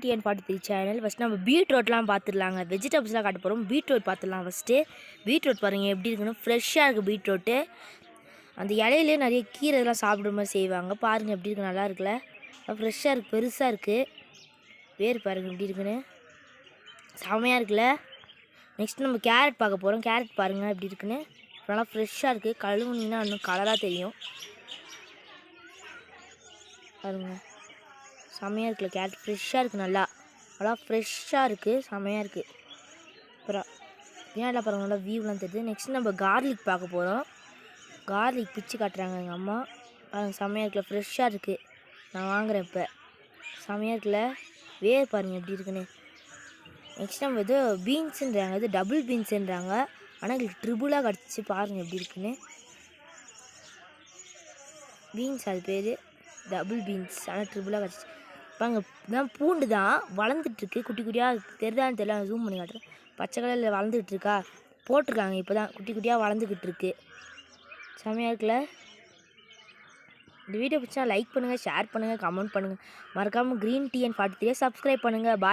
டிஎன்43 channel. First நம்ம பீட்ரூட்லாம் பார்த்துடலாங்க. வெஜிடபிள்ஸ்லாம் காட்ட போகிறோம். பீட்ரூட் பார்த்துடலாம் ஃபஸ்ட்டு. பீட்ரூட் பாருங்கள் எப்படி இருக்குன்னு. ஃப்ரெஷ்ஷாக இருக்குது பீட்ரூட்டு. அந்த இலையிலே நிறைய கீரை இதெல்லாம் சாப்பிட்ற மாதிரி செய்வாங்க. பாருங்கள் எப்படி இருக்குது, நல்லா இருக்குல்ல. ஃப்ரெஷ்ஷாக இருக்குது, பெருசாக இருக்குது. வேர் பாருங்கள் எப்படி இருக்குன்னு, செமையாக இருக்குல்ல. நெக்ஸ்ட் நம்ம கேரட் பார்க்க போகிறோம். கேரட் பாருங்கள் எப்படி இருக்குன்னு, நல்லா ஃப்ரெஷ்ஷாக இருக்குது. கழுவுனீங்கன்னா இன்னும் கலராக தெரியும் பாருங்கள். செமையாக இருக்குல்ல, கேரட் ஃப்ரெஷ்ஷாக இருக்குது. நல்லா ஃப்ரெஷ்ஷாக இருக்குது, செமையாக இருக்குது. அப்புறம் ஏன்ல பாருங்கள், நல்லா வியூலாம் தெரியுது. நெக்ஸ்ட் நம்ம கார்லிக் பார்க்க போகிறோம். கார்லிக் பிச்சு காட்டுறாங்க எங்கள் அம்மா. பாருங்கள் செமையாக இருக்குல்ல, ஃப்ரெஷ்ஷாக இருக்குது. நான் வாங்குகிறேன் இப்போ. செமையாக இருக்குல்ல, வேர் பாருங்கள் எப்படி இருக்குன்னு. நெக்ஸ்ட் நம்ம இது பீன்ஸுன்றாங்க, இது டபுள் பீன்ஸுன்றாங்க. ஆனால் எங்களுக்கு ட்ரிபிளாக கிடச்சிச்சு. பாருங்கள் எப்படி இருக்குன்னு. பீன்ஸ் அது பேர் டபுள் பீன்ஸ், ஆனால் ட்ரிபிளாக கிடச்சிச்சு. பாருங்க, இதான் பூண்டு தான் வளர்ந்துட்டுருக்கு. குட்டி குட்டியாக தெரிதான்னு தெரியல, ஜூம் பண்ணி காட்டுறேன். பச்சை கலரில் வளர்ந்துக்கிட்டு இருக்கா, போட்டிருக்காங்க. இப்போ தான் குட்டி குட்டியாக வளர்ந்துக்கிட்டு இருக்கு. செமையாக இருக்குல்ல. இந்த வீடியோ பிடிச்சா லைக் பண்ணுங்கள், ஷேர் பண்ணுங்கள், கமெண்ட் பண்ணுங்கள். மறக்காமல் க்ரீன் டிஎன்43 சப்ஸ்கிரைப் பண்ணுங்கள். பாய்.